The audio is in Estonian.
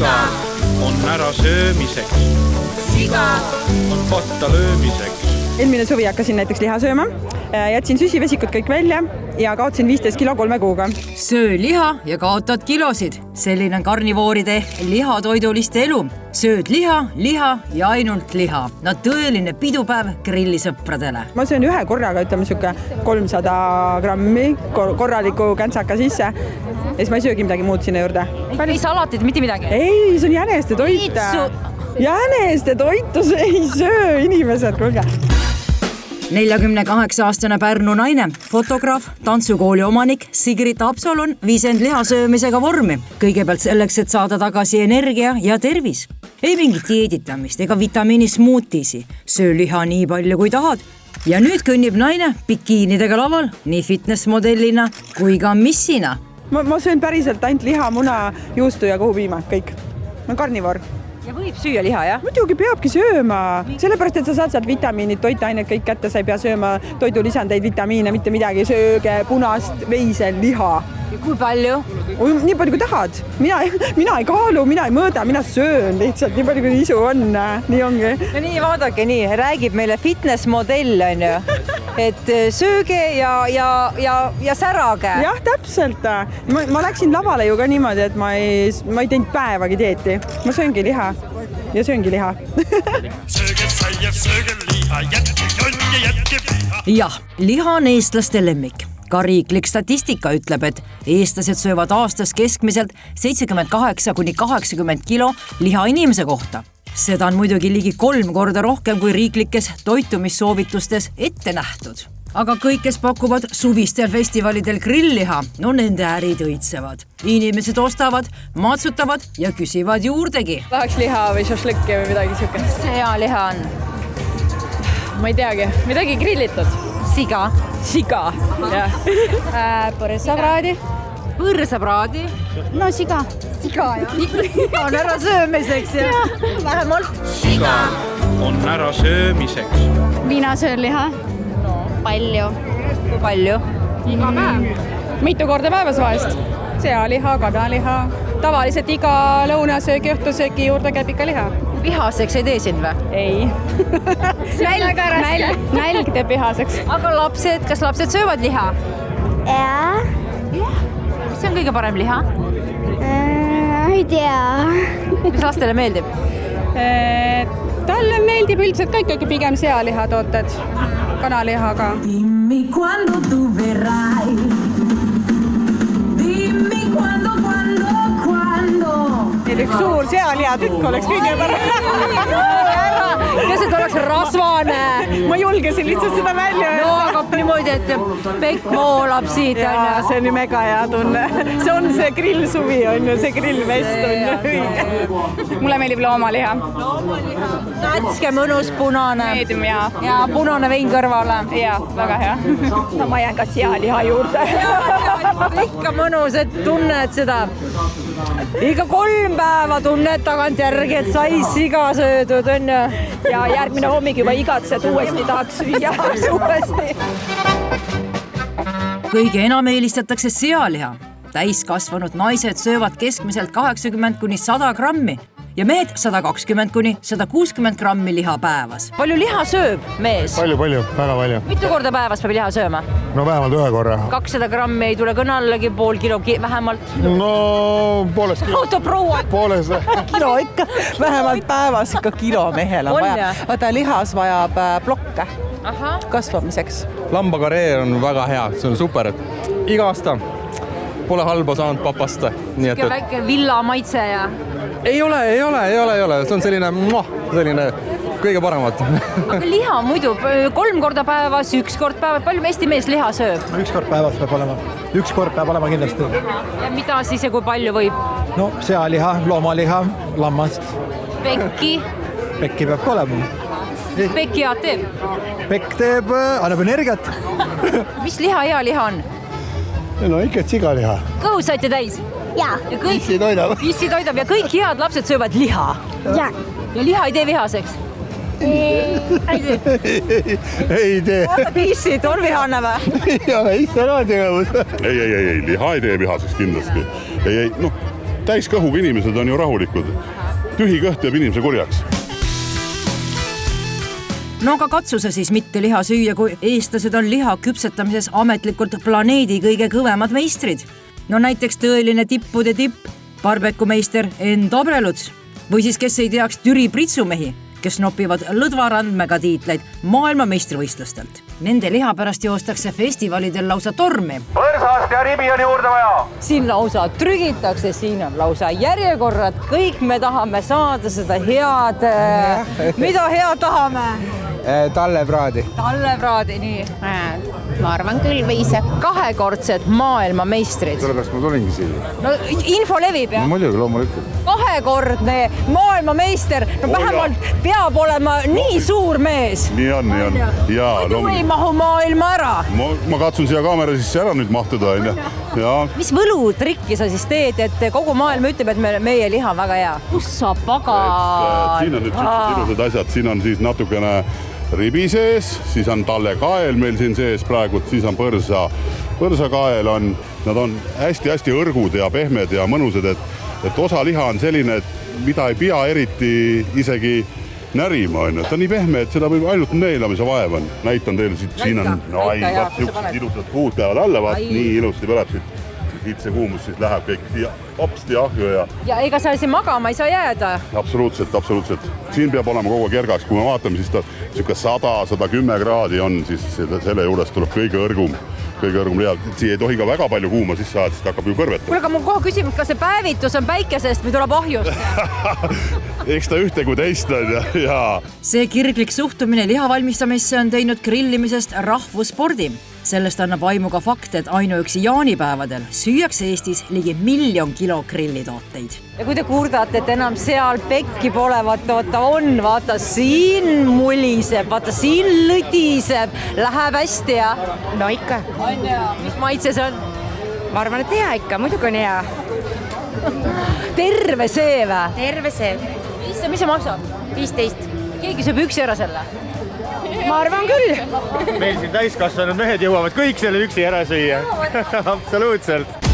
siga on ära söömiseks. Siga on kotta löömiseks. Eelmine suvi hakkasin näiteks liha sööma, jätsin süsivesikud kõik välja ja kaotasin 15 kilo 3 kuuga. Söö liha ja kaotad kilosid. Selline on karnivooride ehk lihatoiduliste elu. Sööd liha ja ainult liha. No tõeline pidupäev grillisõpradele. Ma söön ühe korraga, ütleme siuke 300 grammi korraliku käntsaka sisse. Ja siis ma ei söögi midagi muud sinna juurde. Ei salatit, mitte midagi? Ei, see on jäneste toit. Jäneste toitu ei söö inimesed, kuulge. 48-aastane Pärnu naine, fotograaf, tantsukooli omanik Sigrid Absolon viis end lihasöömisega vormi. Kõigepealt selleks, et saada tagasi energia ja tervis. Ei mingit dieeditamist ega vitamiinismuutisi. Söö liha nii palju kui tahad. Ja nüüd kõnnib naine bikiinidega laval nii fitnessmodellina kui ka missina. Ma söön päriselt ainult liha, muna, juustu ja kuhupiima, kõik. Ma on karnivoor. Ja võib süüa liha, jah? Muidugi peabki sööma. Sellepärast, et sa saad sealt vitamiinid, toitained kõik kätte, sa ei pea sööma toidulisandeid, vitamiine, mitte midagi. Sööge punast veise liha. Ja kui palju? Nii palju kui tahad. Mina ei kaalu, mina ei mõõda, mina söön lihtsalt nii palju kui isu on. Nii ongi. No nii, vaadake nii, räägib meile fitnessmodell, on ju. Et sööge ja särage. Jah, täpselt. Ma läksin lavale ju ka niimoodi, et ma ei teinud päevagi dieeti. Ma sööngi liha ja sööngi liha. Jah, liha on eestlaste lemmik. Ka riiklik statistika ütleb, et eestlased söövad aastas keskmiselt 78–80 kilo liha inimese kohta. Seda on muidugi ligi 3 korda rohkem kui riiklikes toitumissoovitustes ette nähtud. Aga kõik, kes pakuvad suvistel festivalidel grillliha, no nende ärid õitsevad. Inimesed ostavad, matsutavad ja küsivad juurdegi. Tahaks liha või šašlõkki või midagi siukest. See hea liha on? Ma ei teagi, midagi grillitud. Siga. Jah. Põrsapraadi. Põrsapraadi? No siga, jah. Siga on ära söömiseks ja vähemalt. Siga on ära söömiseks. Mina söön liha. Palju. Kui palju? Iga päev. Mitu korda päevas vahest. Sealiha, kadaliha. Tavaliselt iga lõunasöögi, õhtusöögi juurde käib ikka liha. Vihaseks ei tee sind või? Ei. Nälg teeb vihaseks. Aga lapsed, kas lapsed söövad liha? Jaa. Mis on kõige parem liha? Ei tea. Mis lastele meeldib? Talle meeldib üldiselt kõik pigem sealiha tooted. Kanaliha ka. Dimmi quando tu verrai. Dimmi quando. Üks suur sealiha tükk oleks kõige parem. Kes et oleks rasvane? Ma julgesin lihtsalt seda välja. No, aga niimoodi, et pekk voolab siit. Jaa, see on mega hea tunne. See on see grillsuvi, on ju, see grillvest on ju õige. Mulle meeldib loomaliha. Natske mõnus punane. Meedim, jaa. Ja punane vein kõrvale. Jaa, väga hea. No ma jään ka sealiha juurde. Ikka mõnus, et tunned seda. Iga 3 päeva tunned tagant järgi, et sai siga söödud, on ju. Ja järgmine hommik juba igatsed uuesti tahaks süüa uuesti. Kõige enam eelistatakse sealiha. Täiskasvanud naised söövad keskmiselt 80–100 grammi ja mehed 120–160 grammi liha päevas. Palju liha sööb mees? Palju, väga palju. Mitu korda päevas peab liha sööma? No vähemalt 1 korra. 200 grammi ei tule kõne allagi, pool kilo vähemalt. No poolest kilo. Autoproua. Poolest. Kilo ikka, vähemalt päevas ikka kilo mehel on vaja. Vaata, lihas vajab blokke kasvamiseks. Lambakaree on väga hea, see on super. Iga aasta pole halba saanud papast. Sikke väike villa maitse ja... Ei ole. See on selline kõige paremat. Aga liha muidu 3 korda päevas, 1 kord päevas. Palju Eesti mees liha sööb? 1 kord päevas peab olema. 1 kord peab olema kindlasti. Ja mida siis ja kui palju võib? No sealiha, loomaliha, lammast. Pekki? Pekki peab ka olema. Pekki head teeb? Pekk teeb, annab energiat. Mis liha hea liha on? No ikka sigaliha. Kõhu saite täis? Jaa. Pissi toidab. Pissi toidab ja kõik head lapsed söövad liha? Jaa. Ja liha ei tee vihaseks? Ei tee. Vaata pissid, on vihane või? Ei ole, isse on tegevus. Ei, liha ei tee vihaseks kindlasti. täiskõhuga inimesed on ju rahulikud. Tühi kõht teeb inimese kurjaks. No aga katsu siis mitte liha süüa, kui eestlased on liha küpsetamises ametlikult planeedi kõige kõvemad meistrid. No näiteks tõeline tippude tipp, barbekumeister Enn Dobreluts või siis kes ei teaks Türi pritsumehi, kes nopivad lõdvarandmega tiitleid maailmameistrivõistlustelt. Nende liha pärast joostakse festivalidel lausa tormi. Põrsast ja ribi on juurde vaja. Siin lausa trügitakse, siin on lausa järjekorrad. Kõik me tahame saada seda head. Mida head tahame? Tallepraadi. Tallepraadi, nii. Ma arvan küll võis. Kahekordsed maailmameistrid. Sellepärast ma tulingi siia. No info levib, jah? No muidugi, loomulikult. Kahekordne maailmameister. No vähemalt peab olema nii suur mees. Nii on. Ja, muidu ei mahu maailma ära. Ma katsun siia kaamera sisse ära nüüd mahtuda. Ja. Mis võlutrikki sa siis teed, et kogu maailm ütleb, et meie liha on väga hea? Kus sa pagan? Siin on nüüd ilusad asjad. Siin on siis natukene ribi sees, siis on tallekael meil siin sees praegu, siis on põrsakael on, nad on hästi-hästi õrgud ja pehmed ja mõnusad, et osa liha on selline, et mida ei pea eriti isegi närima, on. Ta on nii pehme, et seda võib ainult neelamise vaev on. Näitan teile siit, siin on ilusad puud käivad alla, vaat nii ilusti põleb siit. Siit see kuumus siis läheb kõik hopsti ahju ja ega sa siin magama ei saa jääda? Absoluutselt. Siin peab olema kogu aeg ergaks. Kui me vaatame, siis ta 100-110 kraadi on, siis selle juures tuleb kõige õrgum liha. Siia ei tohi ka väga palju kuuma sisse ajada, siis ta hakkab ju kõrvetama. Kuule, aga mul kohe küsimus, kas see päevitus on päikesest või tuleb ahjust? Eks ta ühte kui teist on ja. See kirglik suhtumine liha valmistamisse on teinud grillimisest rahvusspordi. Sellest annab aimu ka fakt, et ainuüksi jaanipäevadel süüakse Eestis ligi 1 miljon kilo grillitooteid. Ja kui te kurdate, et enam seal pekki pole, vaata siin muliseb, vaata siin lõdiseb, läheb hästi ja? No ikka. On ja, mis maitse see on? Ma arvan, et hea ikka, muidugi on hea. Terve see või? Terve see. Mis see maksab? 15. Keegi sööb üksi ära selle? Ma arvan küll. Meil siin täiskasvanud mehed jõuavad kõik selle üksi ära süüa. Absoluutselt.